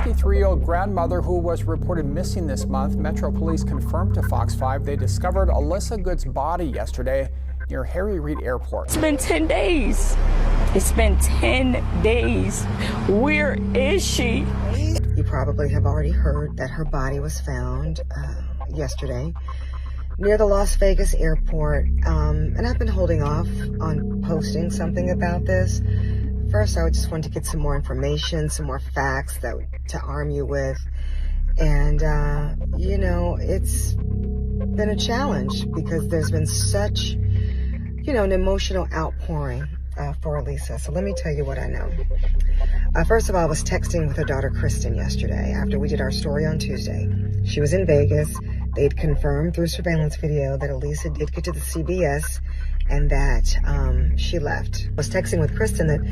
53-year-old grandmother who was reported missing this month. Metro Police confirmed to Fox 5 they discovered Alisa Good's body yesterday near Harry Reid Airport. It's been 10 days. It's been 10 days. Where is she? You probably have already heard that her body was found yesterday near the Las Vegas airport. And I've been holding off on posting something about this. First, I just wanted to get some more information, some more facts to arm you with. And, you know, it's been a challenge because there's been such, you know, an emotional outpouring for Alisa. So let me tell you what I know. First of all, I was texting with her daughter, Kristen, yesterday after we did our story on Tuesday. She was in Vegas. They'd confirmed through surveillance video that Alisa did get to the CBS and that she left. I was texting with Kristen that,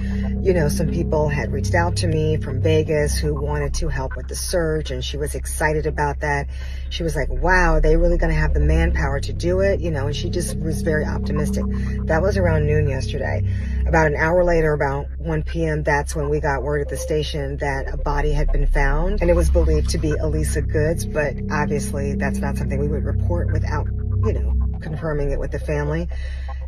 you know, some people had reached out to me from Vegas who wanted to help with the search, and she was excited about that. She was like, wow, are they really going to have the manpower to do it? You know, and she just was very optimistic. That was around noon yesterday. About an hour later, about 1 p.m., that's when we got word at the station that a body had been found, and it was believed to be Alisa Good's, but obviously that's not something we would report without, you know, confirming it with the family.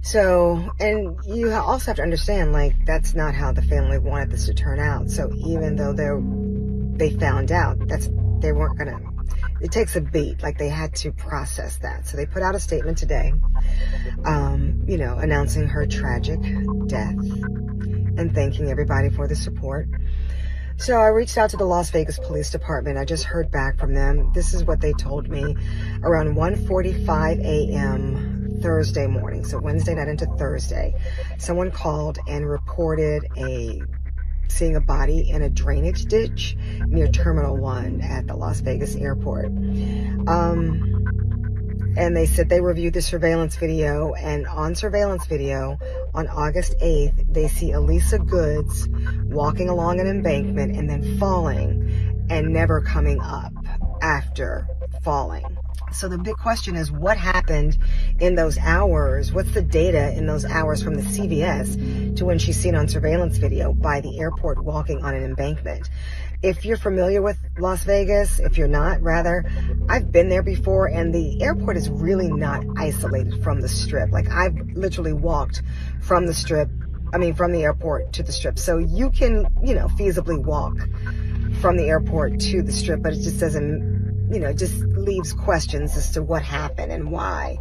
So, and you also have to understand, like, that's not how the family wanted this to turn out. So even though they found out, they weren't gonna, it takes a beat, like they had to process that. So they put out a statement today, you know, announcing her tragic death and thanking everybody for the support. So I reached out to the Las Vegas Police Department. I just heard back from them. This is what they told me. Around 1:45 a.m. Thursday morning, so Wednesday night into Thursday, someone called and reported seeing a body in a drainage ditch near Terminal 1 at the Las Vegas airport. And they said they reviewed the surveillance video, and on surveillance video on August 8th, they see Alisa Goods walking along an embankment and then falling and never coming up after falling. So the big question is, what happened in those hours? What's the data in those hours from the CVS to when she's seen on surveillance video by the airport walking on an embankment? If you're familiar with Las Vegas, if you're not, rather, I've been there before, and the airport is really not isolated from the Strip. Like, I've literally walked from the Strip, from the airport to the Strip. So you can, you know, feasibly walk from the airport to the Strip, but it just doesn't, you know, just leaves questions as to what happened and why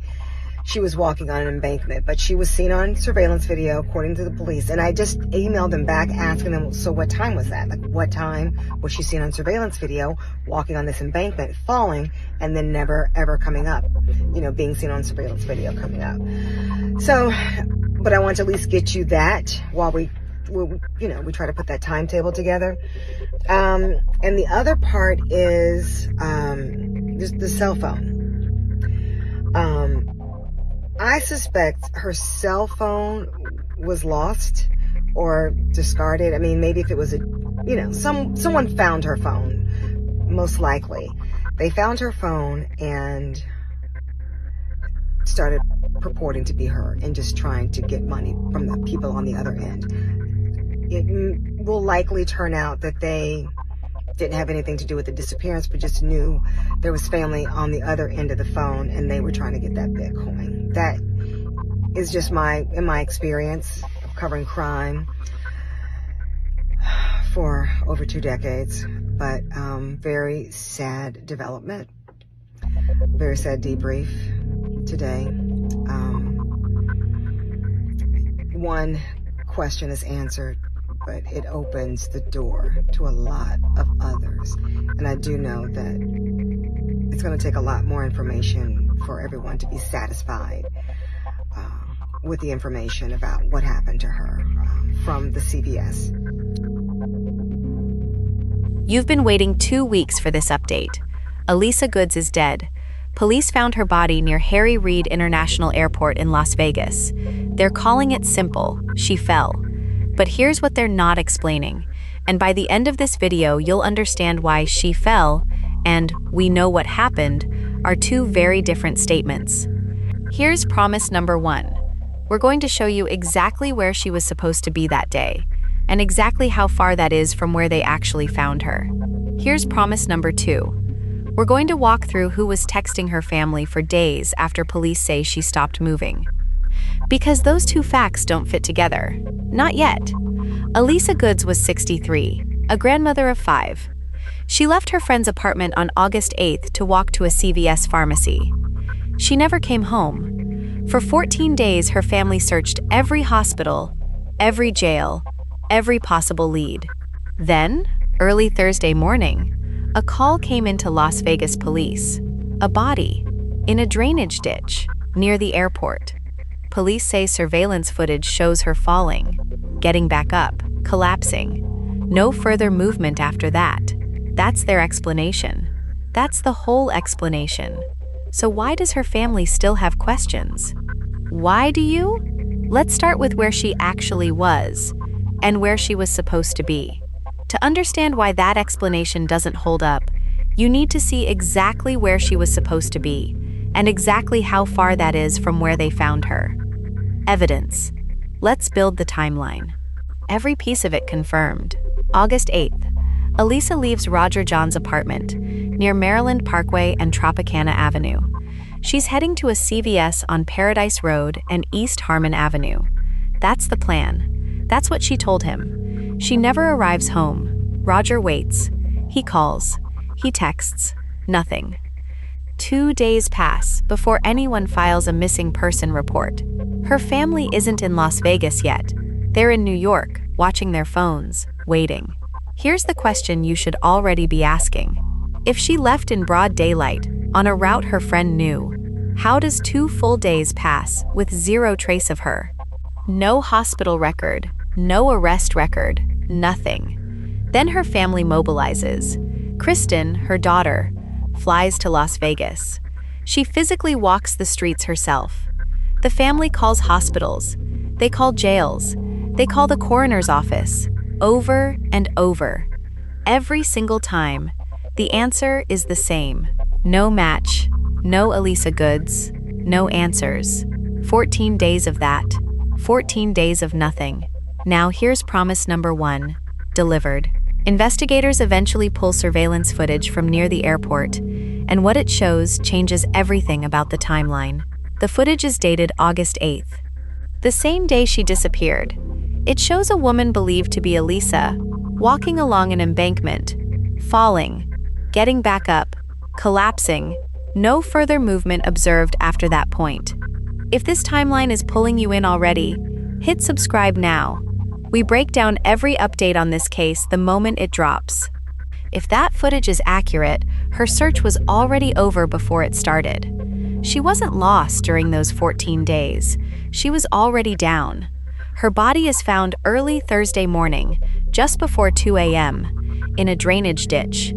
she was walking on an embankment. But she was seen on surveillance video, according to the police. And I just emailed them back asking them, so what time was that? Like, what time was she seen on surveillance video walking on this embankment, falling, and then never, ever coming up? You know, being seen on surveillance video coming up. So, but I want to at least get you that while we try to put that timetable together. And the other part is just the cell phone. I suspect her cell phone was lost or discarded. I mean, maybe if it was someone found her phone, most likely. They found her phone and started purporting to be her and just trying to get money from the people on the other end. It will likely turn out that they didn't have anything to do with the disappearance, but just knew there was family on the other end of the phone and they were trying to get that Bitcoin. That is just in my experience of covering crime for over 2 decades. But very sad development, very sad debrief today. One question is answered, but it opens the door to a lot of others. And I do know that it's going to take a lot more information for everyone to be satisfied with the information about what happened to her from the CBS. You've been waiting 2 weeks for this update. Alisa Goods is dead. Police found her body near Harry Reid International Airport in Las Vegas. They're calling it simple: she fell. But here's what they're not explaining. And by the end of this video, you'll understand why she fell and we know what happened are 2 very different statements. Here's promise number 1. We're going to show you exactly where she was supposed to be that day and exactly how far that is from where they actually found her. Here's promise number 2. We're going to walk through who was texting her family for days after police say she stopped moving. Because those two facts don't fit together. Not yet. Alisa Goods was 63, a grandmother of 5. She left her friend's apartment on August 8th to walk to a CVS pharmacy. She never came home. For 14 days, her family searched every hospital, every jail, every possible lead. Then, early Thursday morning, a call came into Las Vegas police. A body in a drainage ditch near the airport. Police say surveillance footage shows her falling, getting back up, collapsing. No further movement after that. That's their explanation. That's the whole explanation. So why does her family still have questions? Why do you? Let's start with where she actually was and where she was supposed to be. To understand why that explanation doesn't hold up, you need to see exactly where she was supposed to be and exactly how far that is from where they found her. Evidence. Let's build the timeline. Every piece of it confirmed. August 8th. Alisa leaves Roger John's apartment near Maryland Parkway and Tropicana Avenue. She's heading to a CVS on Paradise Road and East Harmon Avenue. That's the plan. That's what she told him. She never arrives home. Roger waits. He calls. He texts. Nothing. 2 days pass before anyone files a missing person report. Her family isn't in Las Vegas yet. They're in New York, watching their phones, waiting. Here's the question you should already be asking. If she left in broad daylight, on a route her friend knew, how does 2 full days pass with zero trace of her? No hospital record, no arrest record, nothing. Then her family mobilizes. Kristen, her daughter, flies to Las Vegas. She physically walks the streets herself. The family calls hospitals. They call jails. They call the coroner's office. Over and over. Every single time, the answer is the same. No match, no Alisa Goods, no answers. 14 days of that. 14 days of nothing. Now here's promise number 1. Delivered. Investigators eventually pull surveillance footage from near the airport, and what it shows changes everything about the timeline. The footage is dated August 8th, the same day she disappeared. It shows a woman believed to be Alisa walking along an embankment, falling, getting back up, collapsing. No further movement observed after that point. If this timeline is pulling you in already, hit subscribe now. We break down every update on this case the moment it drops. If that footage is accurate, her search was already over before it started. She wasn't lost during those 14 days. She was already down. Her body is found early Thursday morning, just before 2 a.m., in a drainage ditch,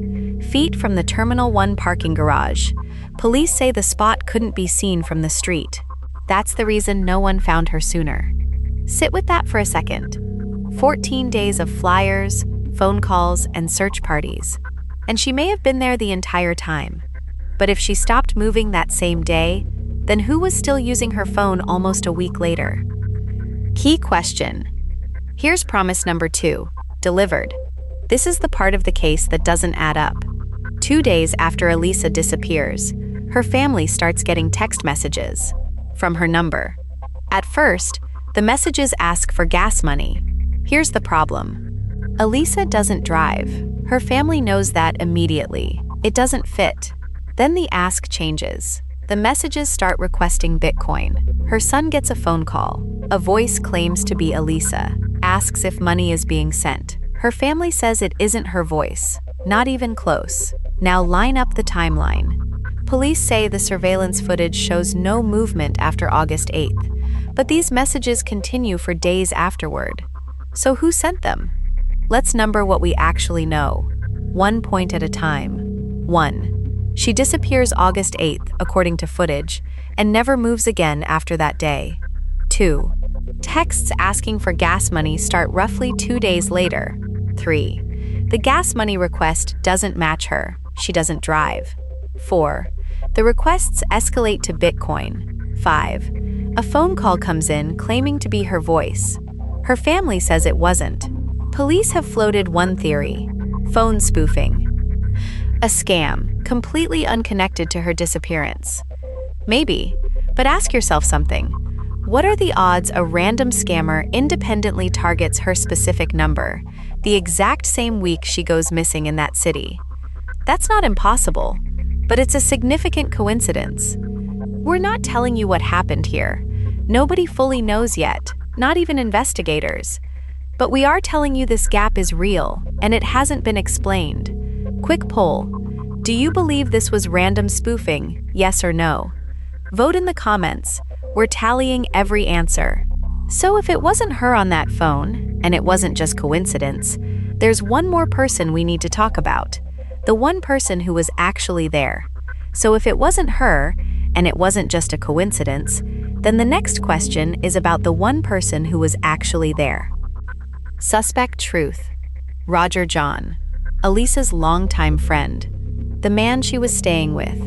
feet from the Terminal 1 parking garage. Police say the spot couldn't be seen from the street. That's the reason no one found her sooner. Sit with that for a second. 14 days of flyers, phone calls, and search parties. And she may have been there the entire time. But if she stopped moving that same day, then who was still using her phone almost a week later? Key question. Here's promise number 2. Delivered. This is the part of the case that doesn't add up. 2 days after Alisa disappears, her family starts getting text messages from her number. At first, the messages ask for gas money. Here's the problem. Alisa doesn't drive. Her family knows that immediately. It doesn't fit. Then the ask changes. The messages start requesting Bitcoin. Her son gets a phone call. A voice claims to be Alisa, asks if money is being sent. Her family says it isn't her voice. Not even close. Now line up the timeline. Police say the surveillance footage shows no movement after August 8th, but these messages continue for days afterward. So who sent them? Let's number what we actually know. 1 point at a time. 1. She disappears August 8th, according to footage, and never moves again after that day. 2. Texts asking for gas money start roughly 2 days later. 3. The gas money request doesn't match her. She doesn't drive. 4. The requests escalate to Bitcoin. 5. A phone call comes in claiming to be her voice. Her family says it wasn't. Police have floated one theory: phone spoofing. A scam, completely unconnected to her disappearance. Maybe, but ask yourself something. What are the odds a random scammer independently targets her specific number, the exact same week she goes missing in that city? That's not impossible, but it's a significant coincidence. We're not telling you what happened here. Nobody fully knows yet, not even investigators. But we are telling you this gap is real, and it hasn't been explained. Quick poll. Do you believe this was random spoofing, yes or no? Vote in the comments. We're tallying every answer. So if it wasn't her on that phone, and it wasn't just coincidence, there's one more person we need to talk about. The one person who was actually there. So if it wasn't her, and it wasn't just a coincidence, then the next question is about the one person who was actually there. Suspect truth. Roger John, Alisa's longtime friend, the man she was staying with,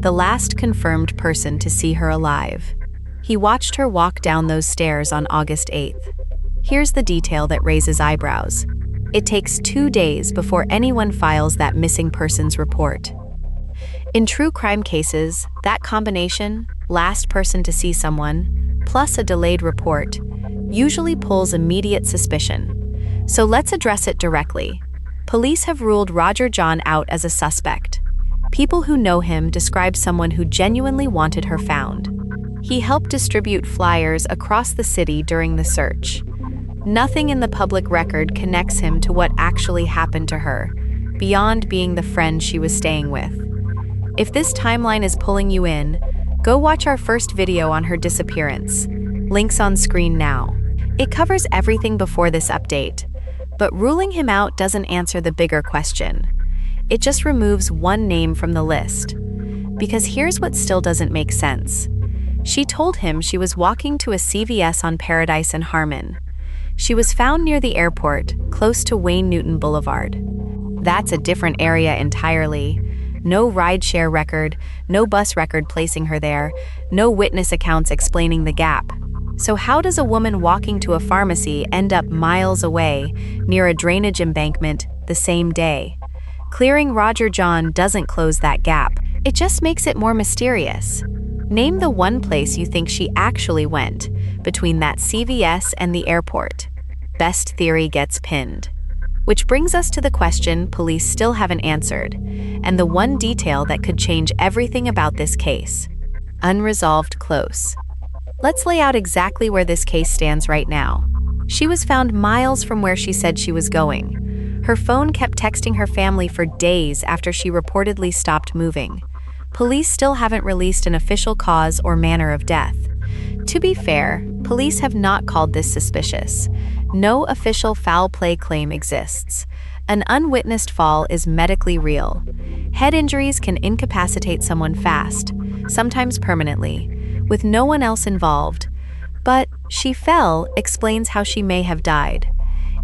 the last confirmed person to see her alive. He watched her walk down those stairs on August 8th. Here's the detail that raises eyebrows. It takes 2 days before anyone files that missing persons report. In true crime cases, that combination, last person to see someone, plus a delayed report, usually pulls immediate suspicion. So let's address it directly. Police have ruled Roger John out as a suspect. People who know him describe someone who genuinely wanted her found. He helped distribute flyers across the city during the search. Nothing in the public record connects him to what actually happened to her, beyond being the friend she was staying with. If this timeline is pulling you in, go watch our first video on her disappearance. Links on screen now. It covers everything before this update, but ruling him out doesn't answer the bigger question. It just removes one name from the list. Because here's what still doesn't make sense. She told him she was walking to a CVS on Paradise and Harmon. She was found near the airport, close to Wayne Newton Boulevard. That's a different area entirely. No rideshare record, no bus record placing her there, no witness accounts explaining the gap. So how does a woman walking to a pharmacy end up miles away, near a drainage embankment, the same day? Clearing Roger John doesn't close that gap. It just makes it more mysterious. Name the one place you think she actually went, between that CVS and the airport. Best theory gets pinned. Which brings us to the question police still haven't answered, and the one detail that could change everything about this case. Unresolved close. Let's lay out exactly where this case stands right now. She was found miles from where she said she was going. Her phone kept texting her family for days after she reportedly stopped moving. Police still haven't released an official cause or manner of death. To be fair, police have not called this suspicious. No official foul play claim exists. An unwitnessed fall is medically real. Head injuries can incapacitate someone fast, sometimes permanently, with no one else involved. But she fell explains how she may have died.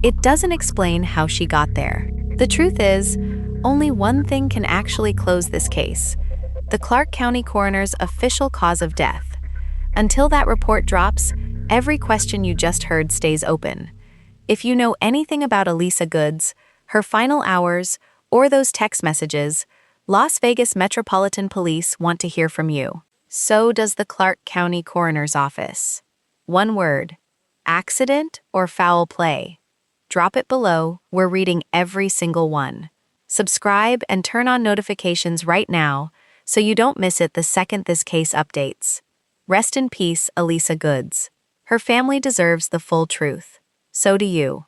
It doesn't explain how she got there. The truth is, only one thing can actually close this case: the Clark County coroner's official cause of death. Until that report drops, every question you just heard stays open. If you know anything about Alisa Goods, her final hours, or those text messages, Las Vegas Metropolitan Police want to hear from you. So does the Clark County Coroner's Office. One word: accident or foul play? Drop it below. We're reading every single one. Subscribe and turn on notifications right now so you don't miss it the second this case updates. Rest in peace, Alisa Goods. Her family deserves the full truth. So do you.